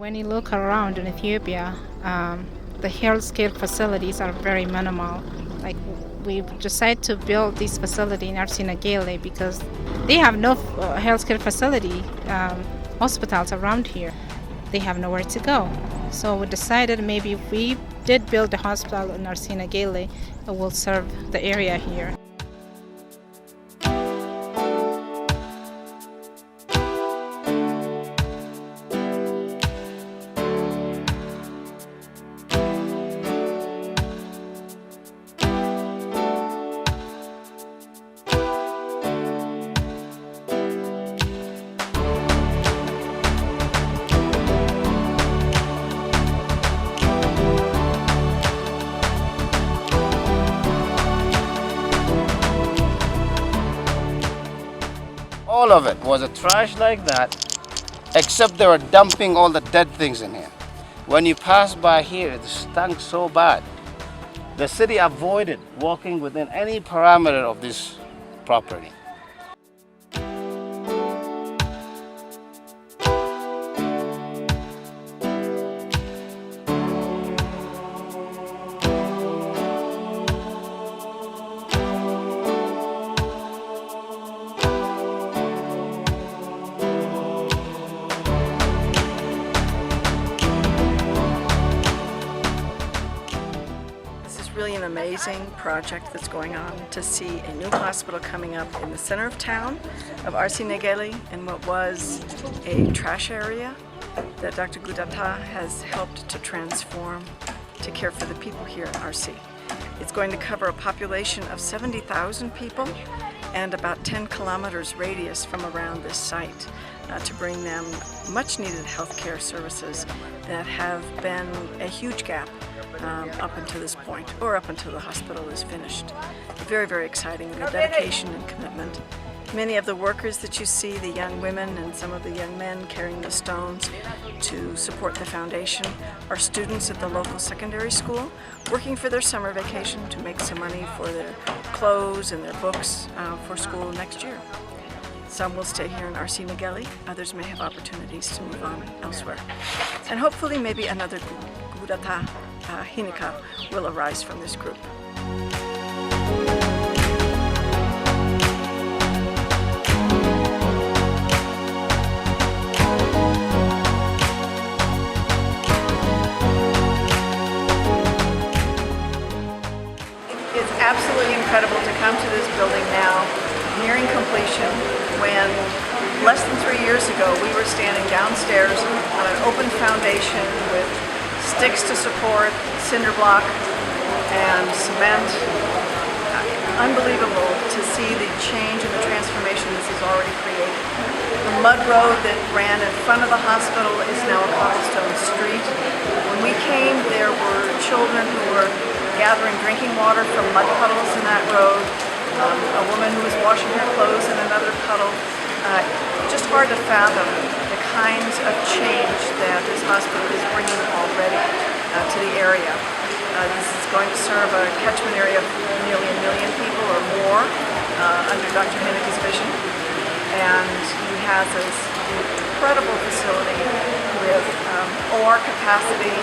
When you look around in Ethiopia, the healthcare facilities are very minimal. Like we've decided to build this facility in Arsi Negele because they have no healthcare facility, hospitals around here. They have nowhere to go. So we decided maybe if we did build a hospital in Arsi Negele, it will serve the area here. All of it was a trash like that, except they were dumping all the dead things in here. When you pass by here, it stunk so bad. The city avoided walking within any parameter of this property. Really an amazing project that's going on to see a new hospital coming up in the center of town of Arsi Negele in what was a trash area that Dr. Gudata has helped to transform to care for the people here in Arsi. It's going to cover a population of 70,000 people and about 10 kilometers radius from around this site to bring them much needed healthcare services that have been a huge gap up until this point, or up until the hospital is finished. Very, very exciting, the dedication and commitment. Many of the workers that you see, the young women and some of the young men carrying the stones to support the foundation, are students at the local secondary school working for their summer vacation to make some money for their clothes and their books for school next year. Some will stay here in Arsi Negele, others may have opportunities to move on elsewhere. And hopefully maybe another Gudata Hinika will arise from this group. It's absolutely incredible to come to this building now, nearing completion, when less than 3 years ago we were standing downstairs on an open foundation with sticks to support, cinder block, and cement. Unbelievable to see the change and the transformation this has already created. The mud road that ran in front of the hospital is now a cobblestone street. When we came, there were children who were gathering drinking water from mud puddles in that road. A woman who was washing her clothes in another puddle. Just hard to fathom the kinds of change that this hospital is bringing already to the area. This is going to serve a catchment area of nearly 1 million people or more under Dr. Hinika's vision. And he has this incredible facility with OR capacity,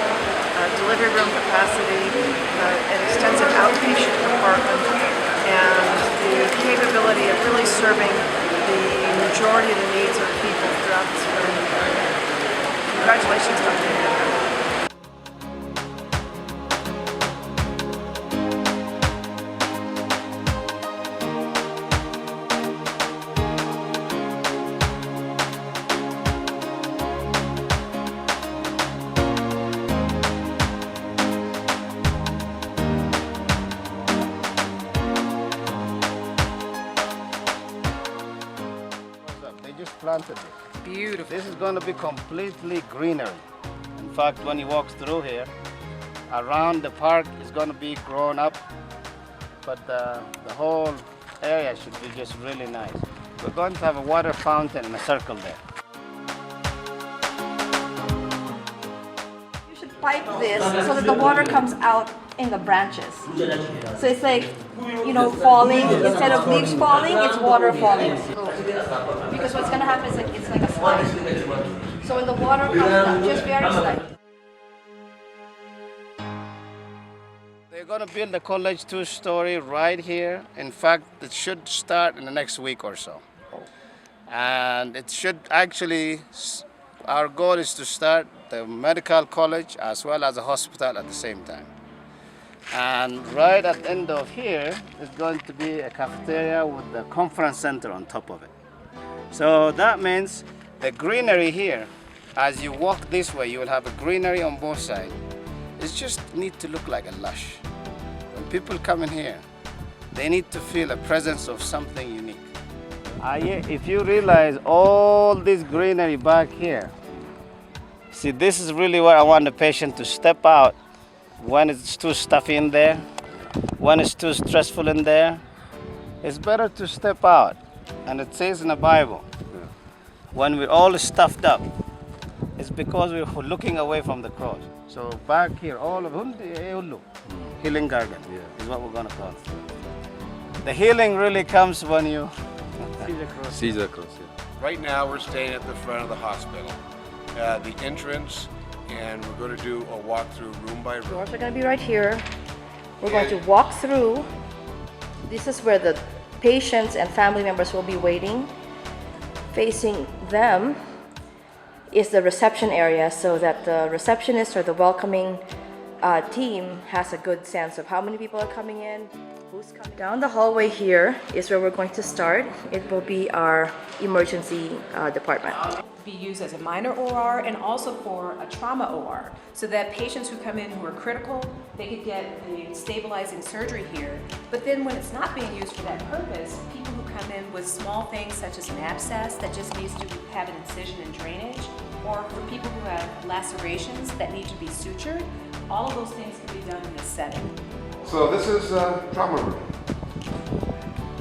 delivery room capacity, an extensive outpatient department, and the capability of really serving the majority of the needs of people throughout the surrounding area. Congratulations, Dr. Hinika. Planted it. Beautiful. This is going to be completely greenery. In fact, when you walk through here, around the park is going to be grown up, but the whole area should be just really nice. We're going to have a water fountain in a circle there. You should pipe this so that the water comes out in the branches. So it's like, you know, falling, instead of leaves falling, it's water falling. Because what's going to happen is like, it's like a slide. So when the water comes out, just very slightly. They're going to build the college 2-story right here. In fact, it should start in the next week or so. And it should actually, our goal is to start the medical college as well as a hospital at the same time. And right at the end of here is going to be a cafeteria with the conference center on top of it. So that means the greenery here, as you walk this way, you will have a greenery on both sides. It just needs to look like a lush. When people come in here, they need to feel a presence of something unique. If you realize all this greenery back here, see, this is really where I want the patient to step out when it's too stuffy in there, when it's too stressful in there. It's better to step out. And it says in the Bible, when we're all stuffed up, it's because we're looking away from the cross. So back here, all of healing garden is what we're going to call it. The healing really comes when you See the cross, yeah. Right now, we're staying at the front of the hospital, the entrance, and we're going to do a walkthrough room by room. Doors are going to be right here. We're going to walk through. This is where the patients and family members will be waiting. Facing them is the reception area, so that the receptionist or the welcoming team has a good sense of how many people are coming in, who's coming. Down the hallway here is where we're going to start. It will be our emergency department. Be used as a minor OR and also for a trauma OR, so that patients who come in who are critical, they could get the stabilizing surgery here. But then when it's not being used for that purpose, people who come in with small things such as an abscess that just needs to have an incision and drainage, or for people who have lacerations that need to be sutured, all of those things can be done in this setting. So this is trauma room,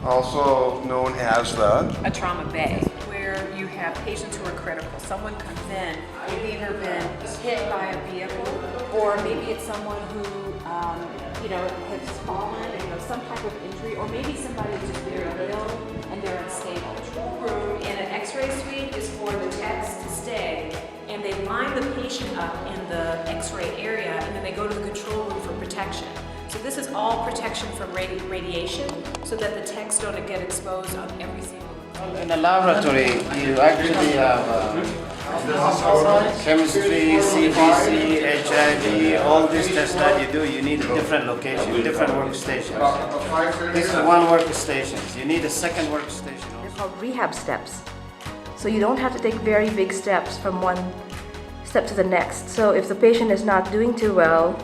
also known as A trauma bay, where you have patients who are critical. Someone comes in, they've either been hit by a vehicle, or maybe it's someone who has fallen and some type of injury, or maybe somebody who's just very ill and they're unstable. The room in an X-ray suite is for the techs to stay, and they line the patient up in the X-ray area, and then they go to the control room for protection. So this is all protection from radiation, so that the techs don't get exposed on every single. In the laboratory, you actually have chemistry, CBC, HIV, all these tests that you do, you need a different location, different workstations. This is one workstation. You need a second workstation. They're called rehab steps. So you don't have to take very big steps from one step to the next. So if the patient is not doing too well,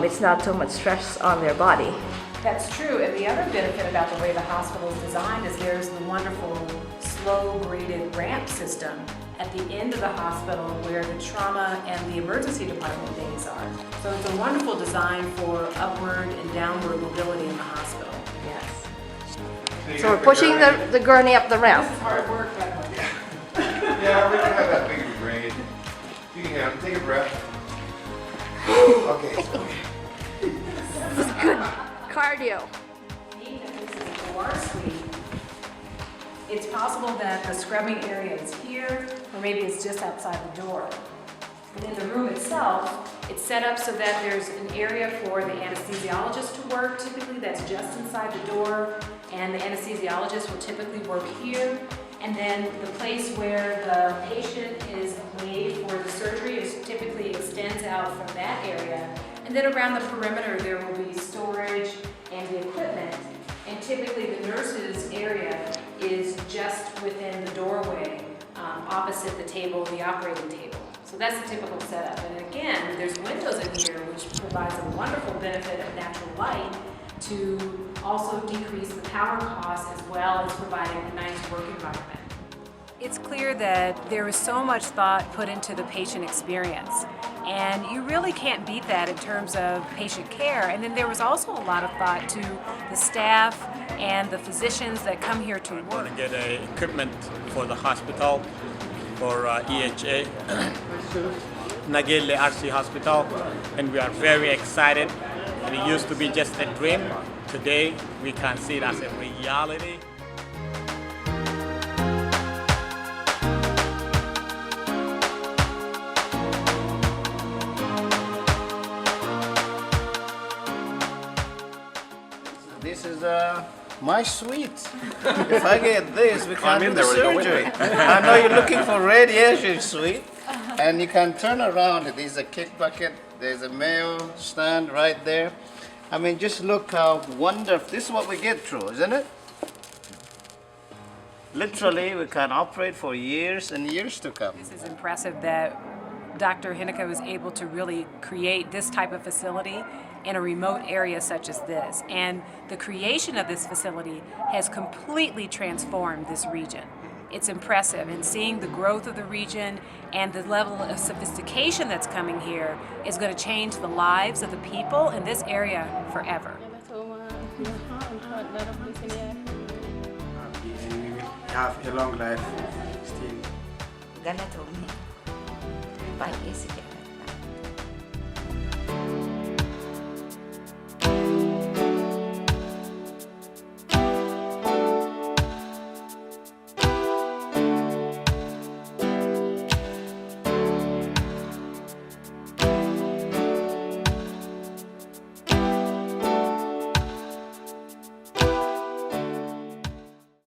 it's not so much stress on their body. That's true, and the other benefit about the way the hospital is designed is there's the wonderful slow graded ramp system at the end of the hospital where the trauma and the emergency department days are. So it's a wonderful design for upward and downward mobility in the hospital. Yes. So we're pushing the gurney up the ramp. This is hard work, but Yeah, we don't have that big of a grade. You can take a breath. Okay. This is good cardio. being that this is a OR suite, it's possible that the scrubbing area is here, or maybe it's just outside the door. And in the room itself, it's set up so that there's an area for the anesthesiologist to work. Typically, that's just inside the door, and the anesthesiologist will typically work here. And then the place where the patient is laid for the surgery is typically extends out from that area. And then around the perimeter, there will be storage and the equipment. And typically, the nurse's area is just within the doorway, opposite the table, the operating table. So that's the typical setup. And again, there's windows in here, which provides a wonderful benefit of natural light to also decrease the power costs as well as providing a nice work environment. It's clear that there is so much thought put into the patient experience, and you really can't beat that in terms of patient care. And then there was also a lot of thought to the staff and the physicians that come here to work. I want to get equipment for the hospital, for EHA, Negele Arsi Hospital, and we are very excited. And it used to be just a dream. Today, we can see it as a reality. This is my suite. If I get this, we can't do the surgery. I know you're looking for radiation suite, and you can turn around. There's a kick bucket. There's a mail stand right there. I mean, just look how wonderful. This is what we get through, isn't it? Literally, we can operate for years and years to come. This is impressive that Dr. Hinika was able to really create this type of facility in a remote area such as this. And the creation of this facility has completely transformed this region. It's impressive, and seeing the growth of the region and the level of sophistication that's coming here is going to change the lives of the people in this area forever. Have a long life still. Ganatomi. By Ezekiel.